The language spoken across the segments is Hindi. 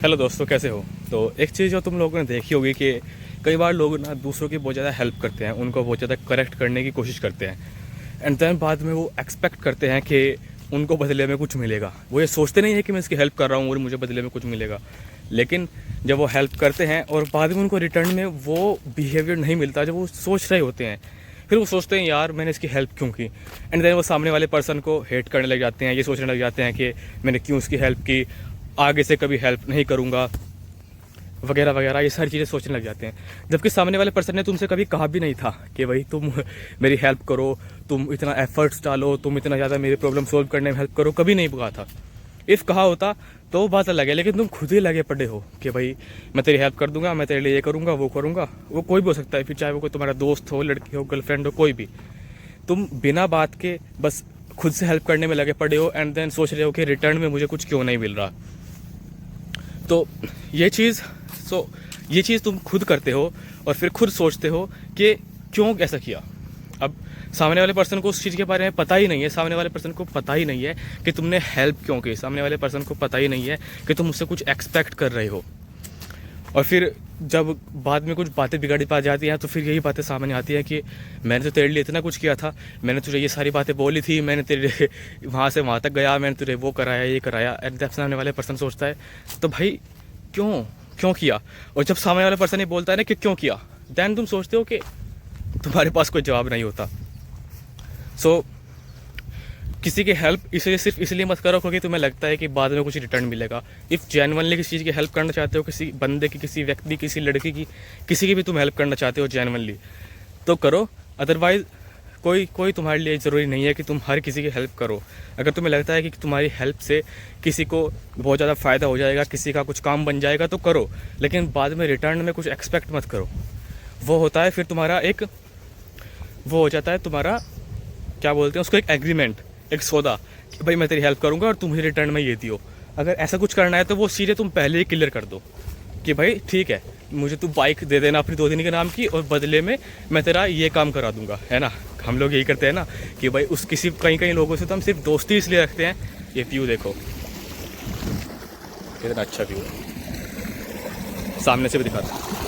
हेलो दोस्तों, कैसे हो। तो एक चीज़ जो तुम लोगों ने देखी होगी कि कई बार लोग ना दूसरों की बहुत ज़्यादा हेल्प करते हैं, उनको बहुत ज़्यादा करेक्ट करने की कोशिश करते हैं एंड देन बाद में वो एक्सपेक्ट करते हैं कि उनको बदले में कुछ मिलेगा। वो ये सोचते नहीं है कि मैं इसकी हेल्प कर रहा हूँ और मुझे बदले में कुछ मिलेगा, लेकिन जब वो हेल्प करते हैं और बाद में उनको रिटर्न में वो बिहेवियर नहीं मिलता जब वो सोच रहे होते हैं, फिर वो सोचते हैं यार मैंने इसकी हेल्प क्यों की। एंड देन वो सामने वाले पर्सन को हेट करने लग जाते हैं, ये सोचने लग जाते हैं कि मैंने क्यों इसकी हेल्प की, आगे से कभी हेल्प नहीं करूँगा वगैरह वगैरह, ये सारी चीज़ें सोचने लग जाते हैं। जबकि सामने वाले पर्सन ने तुमसे कभी कहा भी नहीं था कि भाई तुम मेरी हेल्प करो, तुम इतना एफर्ट्स डालो, तुम इतना ज़्यादा मेरी प्रॉब्लम सॉल्व करने में हेल्प करो, कभी नहीं कहा था। इफ़ कहा होता तो बात अलग है, लेकिन तुम खुद ही लगे पड़े हो कि भाई मैं तेरी हेल्प कर दूंगा, मैं तेरे लिए ये करूँगा वो करूँगा। वो कोई भी हो सकता है, फिर चाहे वो कोई तुम्हारा दोस्त हो, लड़की हो, गर्लफ्रेंड हो, कोई भी। तुम बिना बात के बस खुद से हेल्प करने में लगे पड़े हो एंड देन सोच रहे हो कि रिटर्न में मुझे कुछ क्यों नहीं मिल रहा। तो ये चीज़ तुम खुद करते हो और फिर खुद सोचते हो कि क्यों ऐसा किया। अब सामने वाले पर्सन को उस चीज़ के बारे में पता ही नहीं है, सामने वाले पर्सन को पता ही नहीं है कि तुमने हेल्प क्यों की, सामने वाले पर्सन को पता ही नहीं है कि तुम उससे कुछ एक्सपेक्ट कर रहे हो। और फिर जब बाद में कुछ बातें बिगड़ी पा जाती हैं तो फिर यही बातें सामने आती हैं कि मैंने तो तेरे लिए इतना कुछ किया था, मैंने तुझे ये सारी बातें बोली थी, मैंने तेरे वहाँ से वहाँ तक गया, मैंने तुझे वो कराया ये कराया। एट द सामने वाले पर्सन सोचता है तो भाई क्यों क्यों किया। और जब सामने वाला पर्सन ये बोलता है ना कि क्यों किया, देन तुम सोचते हो कि तुम्हारे पास कोई जवाब नहीं होता। सो किसी की हेल्प इसलिए सिर्फ इसलिए मत करो क्योंकि तुम्हें लगता है कि बाद में कुछ रिटर्न मिलेगा। इफ़ जेन्युइनली किसी चीज़ की हेल्प करना चाहते हो, किसी बंदे की, किसी व्यक्ति, किसी लड़की की, किसी की भी तुम हेल्प करना चाहते हो जेन्युइनली, तो करो। अदरवाइज कोई तुम्हारे लिए ज़रूरी नहीं है कि तुम हर किसी की हेल्प करो। अगर तुम्हें लगता है कि तुम्हारी हेल्प से किसी को बहुत ज़्यादा फ़ायदा हो जाएगा, किसी का कुछ काम बन जाएगा, तो करो, लेकिन बाद में रिटर्न में कुछ एक्सपेक्ट मत करो। वो होता है फिर तुम्हारा वो हो जाता है तुम्हारा, क्या बोलते हैं उसको, एक एग्रीमेंट, एक सौदा कि भाई मैं तेरी हेल्प करूंगा और तुम मुझे रिटर्न में ये दियो। अगर ऐसा कुछ करना है तो वो चीज़ें तुम पहले ही क्लियर कर दो कि भाई ठीक है, मुझे तू बाइक दे देना अपनी 2 दिन के नाम की और बदले में मैं तेरा ये काम करा दूंगा, है ना। हम लोग यही करते हैं ना कि भाई उस कई लोगों से तो हम सिर्फ दोस्ती इसलिए रखते हैं। ये व्यू देखो कितना अच्छा व्यू है, सामने से भी दिखाता हूं।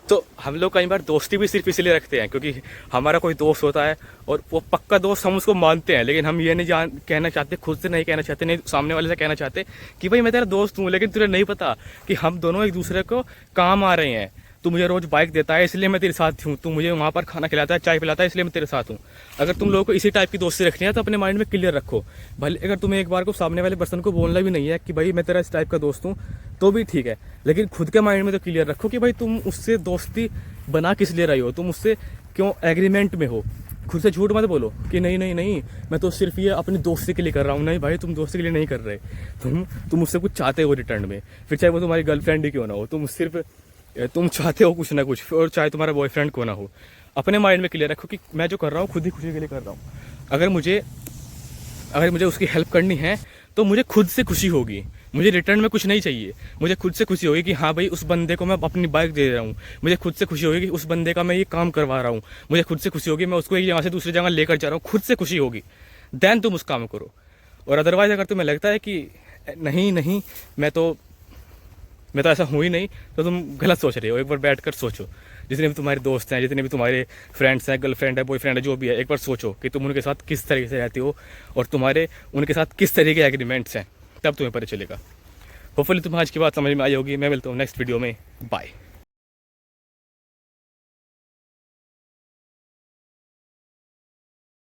तो हम लोग कई बार दोस्ती भी सिर्फ इसलिए रखते हैं क्योंकि हमारा कोई दोस्त होता है और वो पक्का दोस्त, हम उसको मानते हैं, लेकिन हम ये नहीं कहना चाहते, खुद से नहीं कहना चाहते, नहीं सामने वाले से कहना चाहते कि भाई मैं तेरा दोस्त हूँ। लेकिन तुझे नहीं पता कि हम दोनों एक दूसरे को काम आ रहे हैं। तू मुझे रोज बाइक देता है इसलिए मैं तेरे साथ हूँ, तू मुझे वहाँ पर खाना खिलाता है, चाय पिलाता है, इसलिए मैं तेरे साथ हूँ। अगर तुम लोगों को इसी टाइप की दोस्ती रखनी है तो अपने माइंड में क्लियर रखो। भले अगर तुम्हें एक बार को सामने वाले पर्सन को बोलना भी नहीं है कि भाई मैं तेरा इस टाइप का दोस्त हूँ, तो भी ठीक है, लेकिन खुद के माइंड में तो क्लियर रखो कि भाई तुम उससे दोस्ती बना किस लिए रही हो, तुम उससे क्यों एग्रीमेंट में हो। खुद से झूठ मत बोलो कि नहीं नहीं नहीं मैं तो सिर्फ ये अपनी दोस्ती के लिए कर रहा हूँ। नहीं भाई, तुम दोस्ती के लिए नहीं कर रहे, तुम उससे कुछ चाहते हो रिटर्न में। फिर चाहे वो तुम्हारी गर्लफ्रेंड ही क्यों ना हो, तुम चाहते हो कुछ ना कुछ, और चाहे तुम्हारा बॉयफ्रेंड क्यों ना हो। अपने माइंड में क्लियर रखो कि मैं जो कर रहा हूँ खुद ही खुशी के लिए कर रहा हूँ। अगर मुझे उसकी हेल्प करनी है तो मुझे खुद से खुशी होगी, मुझे रिटर्न में कुछ नहीं चाहिए। मुझे खुद से खुशी होगी कि हाँ भाई उस बंदे को मैं अपनी बाइक दे रहा हूँ, मुझे खुद से खुशी होगी कि उस बंदे का मैं ये काम करवा रहा हूँ, मुझे खुद से खुशी होगी मैं उसको एक जगह से दूसरी जगह लेकर जा रहा हूँ, खुद से खुशी होगी। देन तुम उस काम करो। और अदरवाइज अगर तुम्हें लगता है कि नहीं नहीं मैं तो ऐसा हूँ ही नहीं, तो तुम गलत सोच रहे हो। एक बार बैठ कर सोचो, जितने भी तुम्हारे दोस्त हैं, जितने भी तुम्हारे फ्रेंड्स हैं, गर्लफ्रेंड है, बॉयफ्रेंड है, जो भी है, एक बार सोचो कि तुम उनके साथ किस तरीके से रहते हो और तुम्हारे उनके साथ किस तरीके के एग्रीमेंट्स हैं, तब तुम्हें पता चलेगा। होपफुली तुम्हें आज की बात समझ में आई होगी। मैं मिलता हूँ नेक्स्ट वीडियो में। बाय।